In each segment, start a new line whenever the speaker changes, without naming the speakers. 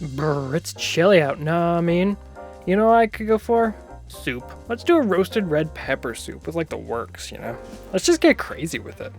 Brr, it's chilly out. Nah, I mean, you know what I could go for? Soup. Let's do a roasted red pepper soup with like the works, you know? Let's just get crazy with it.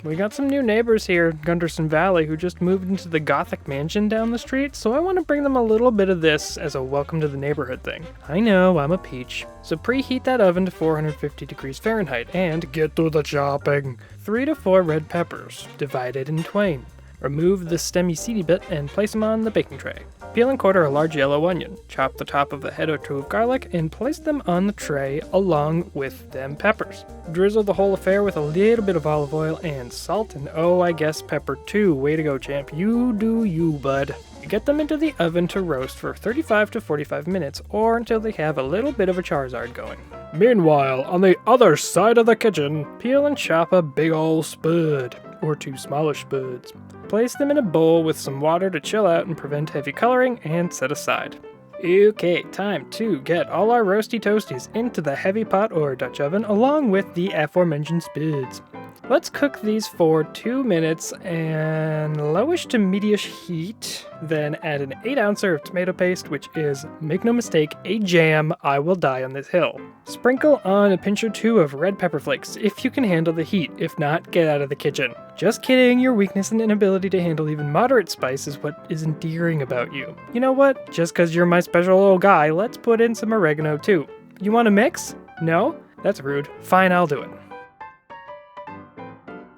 We got some new neighbors here in Gunderson Valley who just moved into the Gothic mansion down the street, so I want to bring them a little bit of this as a welcome to the neighborhood thing. I know, I'm a peach. So preheat that oven to 450 degrees Fahrenheit and get to the chopping. 3 to 4 red peppers, divided in twain. Remove the stemmy seedy bit and place them on the baking tray. Peel and quarter a large yellow onion. Chop the top of a head or two of garlic and place them on the tray along with them peppers. Drizzle the whole affair with a little bit of olive oil and salt, and oh, I guess pepper too. Way to go, champ. You do you, bud. Get them into the oven to roast for 35 to 45 minutes or until they have a little bit of a charizard going. Meanwhile, on the other side of the kitchen, peel and chop a big ol' spud, or 2 smaller spuds. Place them in a bowl with some water to chill out and prevent heavy coloring and set aside. Okay, time to get all our roasty toasties into the heavy pot or Dutch oven along with the aforementioned spuds. Let's cook these for 2 minutes and lowish to medium heat, then add an 8 ouncer of tomato paste, which is, make no mistake, a jam. I will die on this hill. Sprinkle on a pinch or 2 of red pepper flakes if you can handle the heat. If not, get out of the kitchen. Just kidding, your weakness and inability to handle even moderate spice is what is endearing about you. You know what? Just cause you're my special little guy, let's put in some oregano too. You want to mix? No? That's rude. Fine, I'll do it.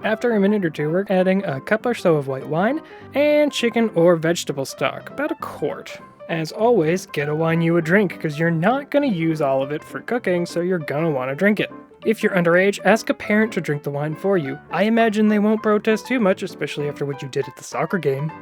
After a minute or two, we're adding a cup or so of white wine and chicken or vegetable stock, about a quart. As always, get a wine you a drink, because you're not going to use all of it for cooking, so you're going to want to drink it. If you're underage, ask a parent to drink the wine for you. I imagine they won't protest too much, especially after what you did at the soccer game.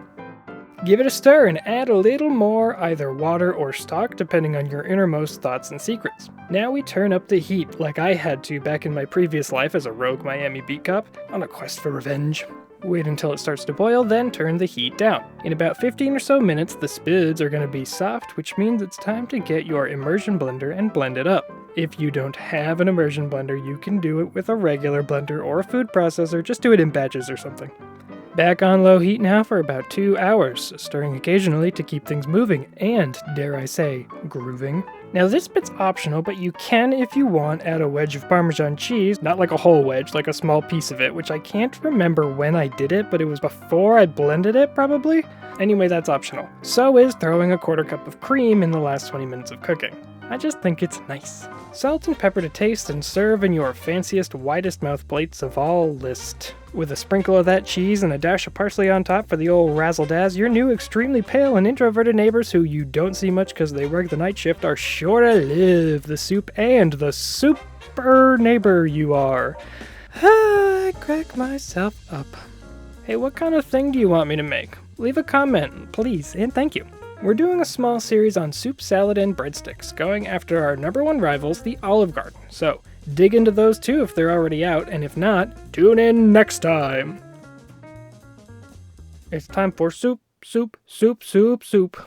Give it a stir and add a little more either water or stock depending on your innermost thoughts and secrets. Now we turn up the heat like I had to back in my previous life as a rogue Miami beat cop on a quest for revenge. Wait until it starts to boil, then turn the heat down. In about 15 or so minutes, the spuds are going to be soft, which means it's time to get your immersion blender and blend it up. If you don't have an immersion blender, you can do it with a regular blender or a food processor, just do it in batches or something. Back on low heat now for about 2 hours, stirring occasionally to keep things moving and, dare I say, grooving. Now this bit's optional, but you can, if you want, add a wedge of Parmesan cheese, not like a whole wedge, like a small piece of it, which I can't remember when I did it, but it was before I blended it, probably? Anyway, that's optional. So is throwing a 1/4 cup of cream in the last 20 minutes of cooking. I just think it's nice. Salt and pepper to taste and serve in your fanciest, widest mouth plates of all list. With a sprinkle of that cheese and a dash of parsley on top for the old razzle-dazz, your new extremely pale and introverted neighbors who you don't see much because they work the night shift are sure to live the soup and the super neighbor you are. I crack myself up. Hey, what kind of thing do you want me to make? Leave a comment, please, and thank you. We're doing a small series on soup, salad, and breadsticks, going after our #1 rivals, the Olive Garden. So, dig into those too if they're already out, and if not, tune in next time. It's time for soup, soup, soup, soup, soup.